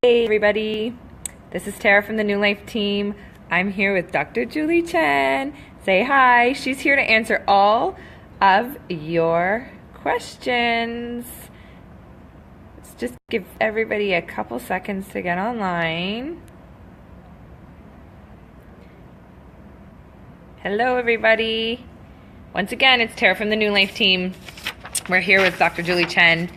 Hey everybody, this is Tara from the New Life team. I'm here with Dr. Julie Chen. Say hi. She's here to answer all of your questions. Let's just give everybody a couple seconds to get online. Hello everybody. Once again, it's Tara from the New Life team. We're here with Dr. Julie Chen.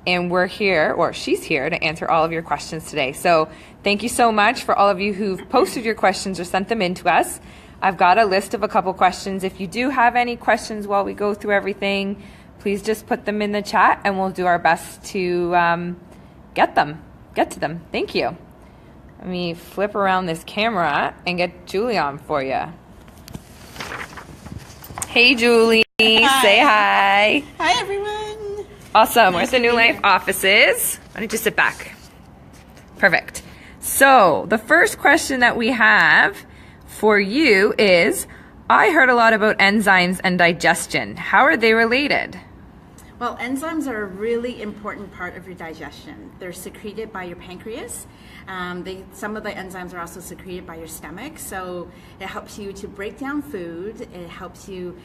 And we're here, or she's here, to answer all of your questions today. So thank you so much for all of you who've posted your questions or sent them in to us. I've got a list of a couple questions. If you do have any questions while we go through everything, please just put them in the chat and we'll do our best to get to them. Thank you. Let me flip around this camera and get Julie on for you. Hey Julie, Hi. Say hi. Hi everyone. Awesome. We're at the New Life offices. Why don't you just sit back? Perfect. So the first question that we have for you is, I heard a lot about enzymes and digestion. How are they related? Well, enzymes are a really important part of your digestion. They're secreted by your pancreas. Some of the enzymes are also secreted by your stomach. So it helps you to break down food. It helps you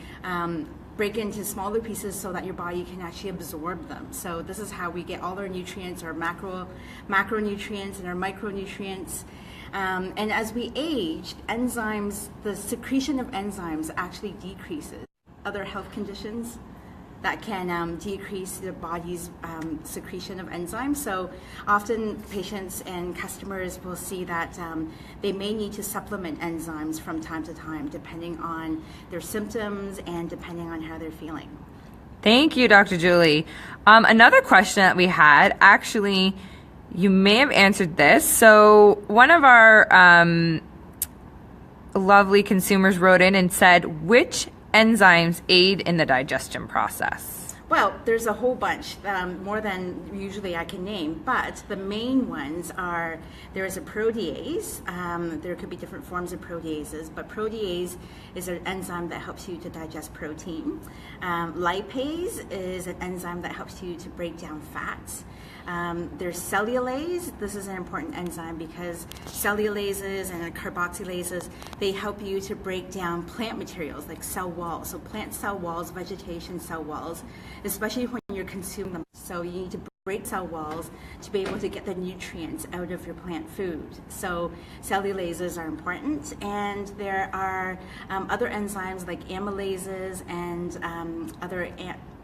break into smaller pieces so that your body can actually absorb them. So this is how we get all our nutrients, our macronutrients and our micronutrients. And as we age, the secretion of enzymes actually decreases. Other health conditions that can decrease the body's secretion of enzymes. So often patients and customers will see that they may need to supplement enzymes from time to time, depending on their symptoms and depending on how they're feeling. Thank you, Dr. Julie. Another question that we had, actually, you may have answered this. So one of our lovely consumers wrote in and said, which enzymes aid in the digestion process? Well, there's a whole bunch, more than usually I can name, but the main ones are, there is a protease. There could be different forms of proteases, but protease is an enzyme that helps you to digest protein. Lipase is an enzyme that helps you to break down fats. There's cellulase. This is an important enzyme because cellulases and carboxylases, they help you to break down plant materials like cell walls. So plant cell walls, vegetation cell walls, especially when you're consuming them. So you need to break cell walls to be able to get the nutrients out of your plant food. So cellulases are important, and there are other enzymes like amylases and other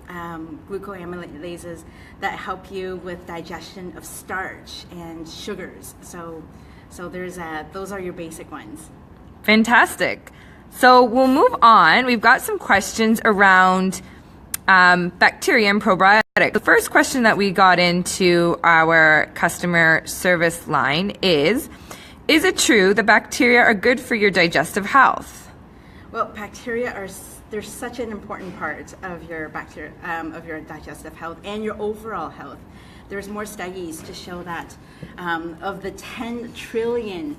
glucoamylases that help you with digestion of starch and sugars. So those are your basic ones. Fantastic. So we'll move on. We've got some questions around bacteria and probiotics. The first question that we got into our customer service line is it true that bacteria are good for your digestive health? Well, bacteria they're such an important part of your of your digestive health and your overall health. There's more studies to show that of the 10 trillion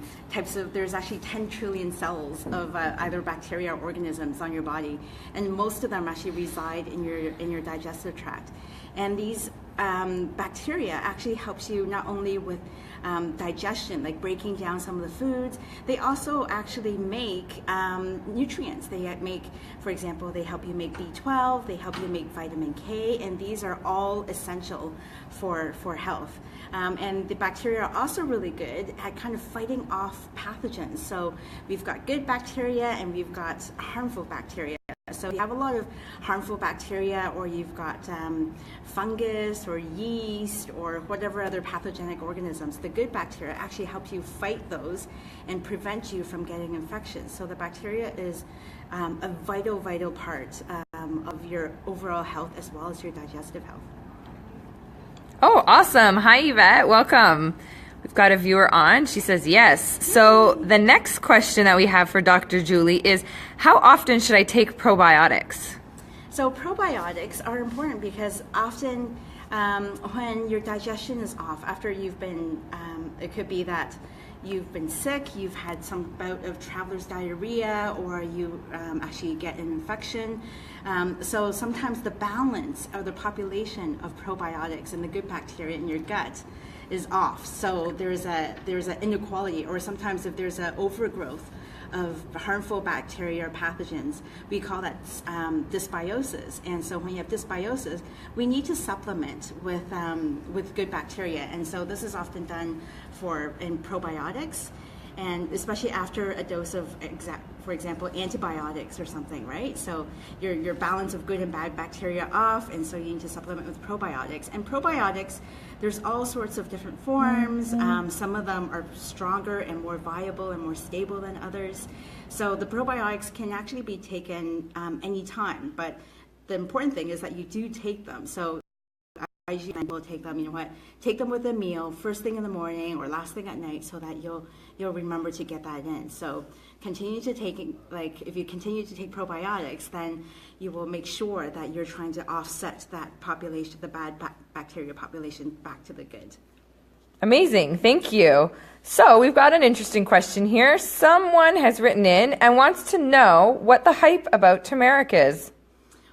there's actually 10 trillion cells of either bacteria or organisms on your body, and most of them actually reside in your digestive tract. And these bacteria actually helps you not only with digestion, like breaking down some of the foods, they also actually make nutrients. They make, for example, they help you make B12, they help you make vitamin K, and these are all essential for health. And the bacteria are also really good at kind of fighting off pathogens. So we've got good bacteria and we've got harmful bacteria. So you have a lot of harmful bacteria, or you've got fungus or yeast or whatever other pathogenic organisms. The good bacteria actually help you fight those and prevent you from getting infections. So the bacteria is a vital part of your overall health as well as your digestive health. Oh, awesome. Hi, Yvette. Welcome. We've got a viewer on. She says yes. So the next question that we have for Dr. Julie is, how often should I take probiotics? So probiotics are important because often when your digestion is off, after you've been, it could be that you've been sick, you've had some bout of traveler's diarrhea, or you actually get an infection. So sometimes the balance of the population of probiotics and the good bacteria in your gut is off. So there's an inequality, or sometimes if there's an overgrowth of harmful bacteria or pathogens, we call that dysbiosis. And so when you have dysbiosis, we need to supplement with good bacteria. And so this is often done in probiotics, and especially after a dose of, for example, antibiotics or something, right? So your balance of good and bad bacteria off, and so you need to supplement with probiotics. And probiotics, there's all sorts of different forms. Some of them are stronger and more viable and more stable than others. So the probiotics can actually be taken anytime, but the important thing is that you do take them. So I usually will take them, take them with a meal, first thing in the morning or last thing at night, so that you'll remember to get that in. So continue to take, if you continue to take probiotics, then you will make sure that you're trying to offset that population, the bad bacteria population, back to the good. Amazing, thank you. So we've got an interesting question here. Someone has written in and wants to know what the hype about turmeric is.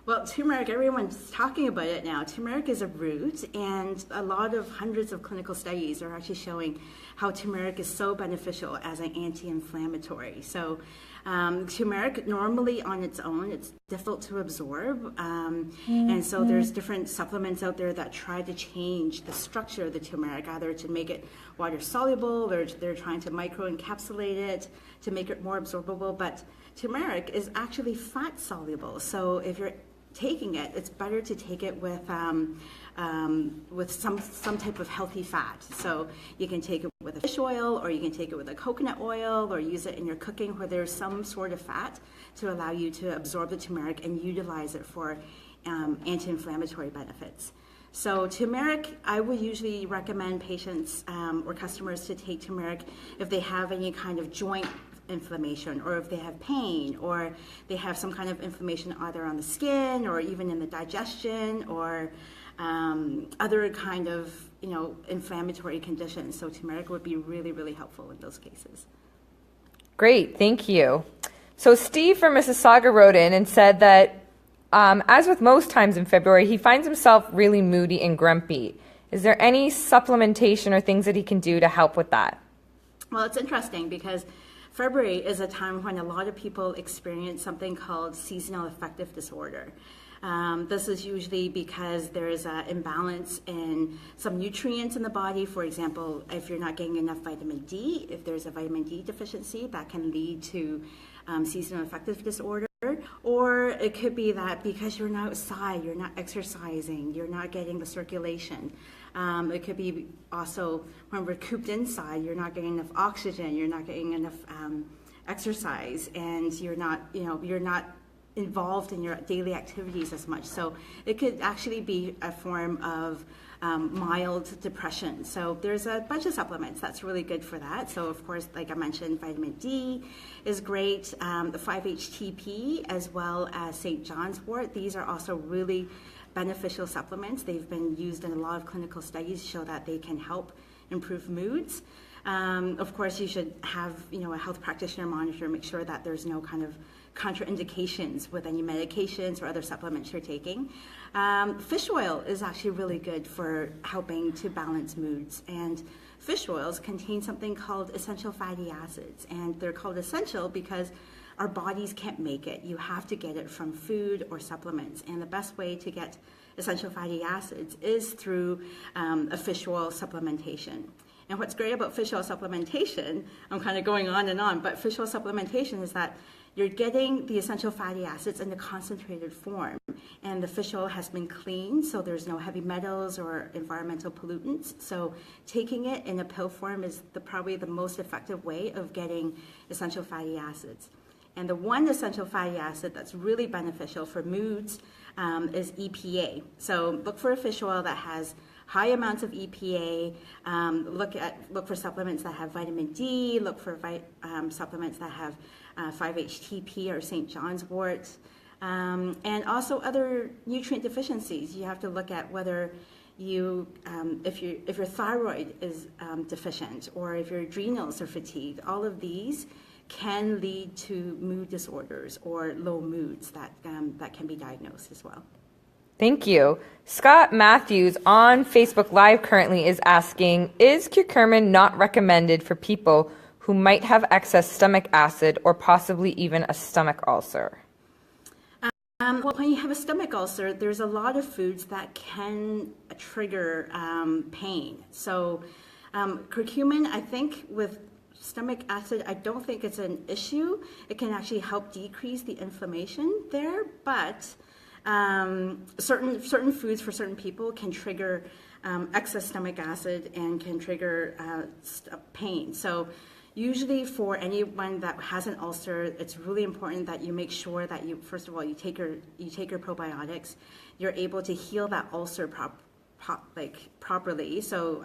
Well, turmeric, everyone's talking about it now. Turmeric is a root, and hundreds of clinical studies are actually showing how turmeric is so beneficial as an anti-inflammatory. So turmeric normally on its own, it's difficult to absorb. And so there's different supplements out there that try to change the structure of the turmeric, either to make it water soluble, or they're trying to microencapsulate it to make it more absorbable. But turmeric is actually fat soluble. So if you're taking it, it's better to take it with some type of healthy fat. So you can take it with a fish oil, or you can take it with a coconut oil, or use it in your cooking where there's some sort of fat to allow you to absorb the turmeric and utilize it for anti-inflammatory benefits. So turmeric, I would usually recommend patients or customers to take turmeric if they have any kind of joint inflammation, or if they have pain, or they have some kind of inflammation either on the skin or even in the digestion, or other kind of inflammatory conditions. So turmeric would be really, really helpful in those cases. Great, thank you. So Steve from Mississauga wrote in and said that as with most times in February, he finds himself really moody and grumpy. Is there any supplementation or things that he can do to help with that? Well, it's interesting because February is a time when a lot of people experience something called seasonal affective disorder. This is usually because there is an imbalance in some nutrients in the body. For example, if you're not getting enough vitamin D, if there's a vitamin D deficiency, that can lead to seasonal affective disorder. Or it could be that because you're not outside, you're not exercising, you're not getting the circulation. It could be also when we're cooped inside, you're not getting enough oxygen, you're not getting enough exercise, and you're not involved in your daily activities as much. So it could actually be a form of mild depression. So there's a bunch of supplements that's really good for that. So of course, like I mentioned, vitamin D is great. The 5-HTP as well as St. John's wort. These are also really beneficial supplements. They've been used in a lot of clinical studies to show that they can help improve moods. Of course, you should have a health practitioner monitor, make sure that there's no kind of contraindications with any medications or other supplements you're taking. Fish oil is actually really good for helping to balance moods, and fish oils contain something called essential fatty acids, and they're called essential because our bodies can't make it. You have to get it from food or supplements, and the best way to get essential fatty acids is through a fish oil supplementation. And what's great about fish oil supplementation, I'm kind of going on and on, but fish oil supplementation is that you're getting the essential fatty acids in a concentrated form, and the fish oil has been cleaned, so there's no heavy metals or environmental pollutants. So taking it in a pill form is probably the most effective way of getting essential fatty acids. And the one essential fatty acid that's really beneficial for moods is EPA. So look for a fish oil that has high amounts of EPA. Look for supplements that have vitamin D. Look for supplements that have 5-HTP or St. John's wort, and also other nutrient deficiencies. You have to look at whether if your thyroid is deficient, or if your adrenals are fatigued, all of these can lead to mood disorders or low moods that can be diagnosed as well. Thank you. Scott Matthews on Facebook Live currently is asking, is curcumin not recommended for people who might have excess stomach acid or possibly even a stomach ulcer? Well, when you have a stomach ulcer, there's a lot of foods that can trigger pain. So curcumin, I think with stomach acid, I don't think it's an issue. It can actually help decrease the inflammation there, but certain foods for certain people can trigger excess stomach acid and can trigger pain. So usually for anyone that has an ulcer, it's really important that you make sure that you, first of all, you take your probiotics. You're able to heal that ulcer properly. So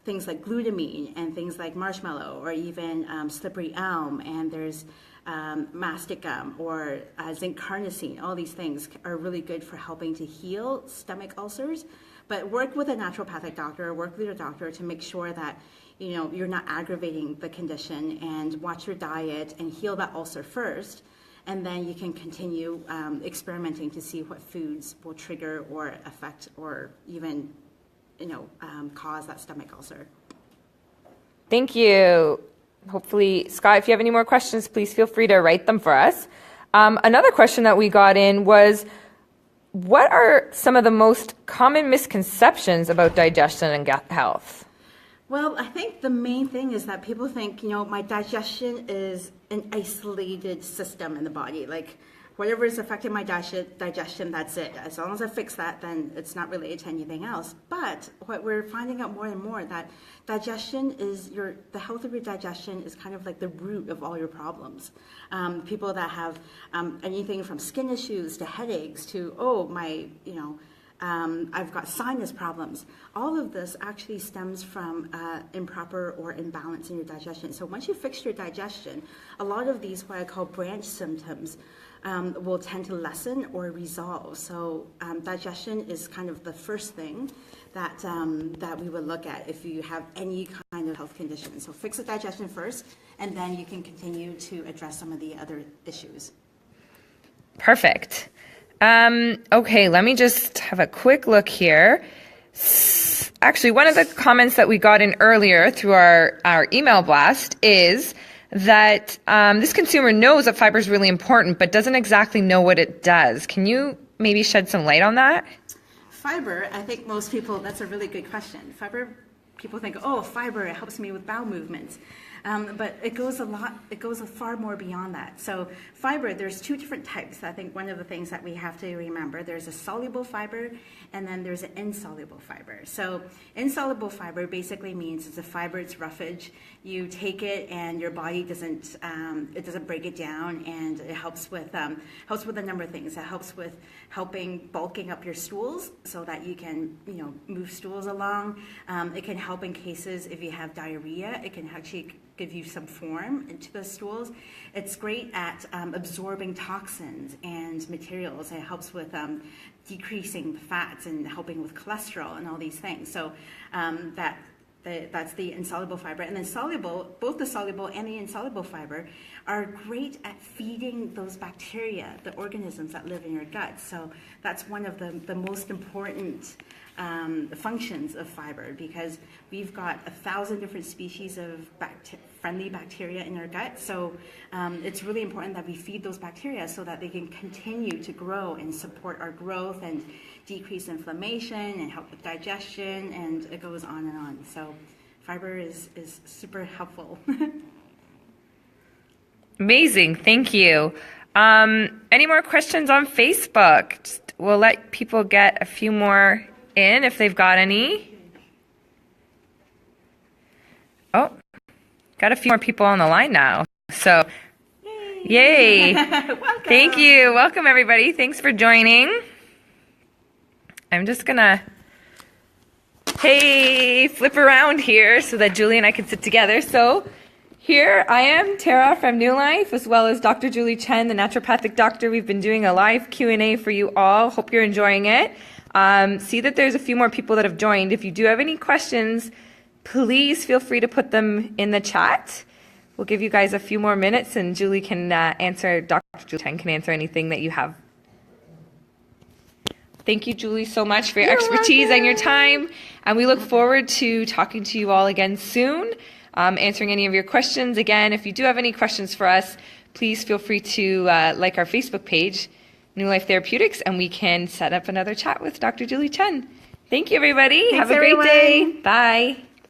things like glutamine and things like marshmallow, or even slippery elm, and there's masticum or zinc carnosine. All these things are really good for helping to heal stomach ulcers. But work with a naturopathic doctor, or work with your doctor to make sure that you're not aggravating the condition, and watch your diet and heal that ulcer first. And then you can continue experimenting to see what foods will trigger or affect or even cause that stomach ulcer. Thank you. Hopefully, Scott, if you have any more questions, please feel free to write them for us. Another question that we got in was, what are some of the most common misconceptions about digestion and gut health? Well, I think the main thing is that people think, my digestion is an isolated system in the body. Like, whatever is affecting my digestion, that's it. As long as I fix that, then it's not related to anything else. But what we're finding out more and more, that digestion is the health of your digestion is kind of like the root of all your problems. People that have anything from skin issues to headaches to, I've got sinus problems. All of this actually stems from improper or imbalance in your digestion. So once you fix your digestion, a lot of these, what I call branch symptoms, will tend to lessen or resolve. So digestion is kind of the first thing that we would look at if you have any kind of health condition. So fix the digestion first, and then you can continue to address some of the other issues. Perfect. Okay, let me just have a quick look here. Actually, one of the comments that we got in earlier through our email blast is that this consumer knows that fiber is really important, but doesn't exactly know what it does. Can you maybe shed some light on that? Fiber, I think most people, that's a really good question. Fiber, people think, fiber, it helps me with bowel movements. But it goes far more beyond that. So fiber, there's two different types. I think one of the things that we have to remember, there's a soluble fiber, and then there's an insoluble fiber. So insoluble fiber basically means it's a fiber, it's roughage. You take it and your body doesn't break it down, and it helps with a number of things. It helps with bulking up your stools so that you can move stools along. It can help in cases if you have diarrhea. It can actually give you some form into the stools. It's great at absorbing toxins and materials. It helps with decreasing fats and helping with cholesterol and all these things. So that's the insoluble fiber. And then soluble, both the soluble and the insoluble fiber are great at feeding those bacteria, the organisms that live in your gut. So that's one of the most important functions of fiber, because we've got 1,000 different species of friendly bacteria in our gut. So it's really important that we feed those bacteria so that they can continue to grow and support our growth and decrease inflammation and help with digestion, and it goes on and on. So fiber is super helpful. Amazing, thank you. Any more questions on Facebook? We'll let people get a few more in if they've got any. Oh, got a few more people on the line now. So, yay. Thank you. Welcome, everybody. Thanks for joining. I'm just going to, flip around here so that Julie and I can sit together. So here I am, Tara from New Life, as well as Dr. Julie Chen, the naturopathic doctor. We've been doing a live Q&A for you all. Hope you're enjoying it. See that there's a few more people that have joined. If you do have any questions, please feel free to put them in the chat. We'll give you guys a few more minutes and Julie can answer, Dr. Julie Chen can answer anything that you have. Thank you, Julie, so much for your expertise and your time. And we look forward to talking to you all again soon, answering any of your questions. Again, if you do have any questions for us, please feel free to like our Facebook page, New Life Therapeutics, and we can set up another chat with Dr. Julie Chen. Thank you, everybody. Thanks, have a great everyone. day. Bye.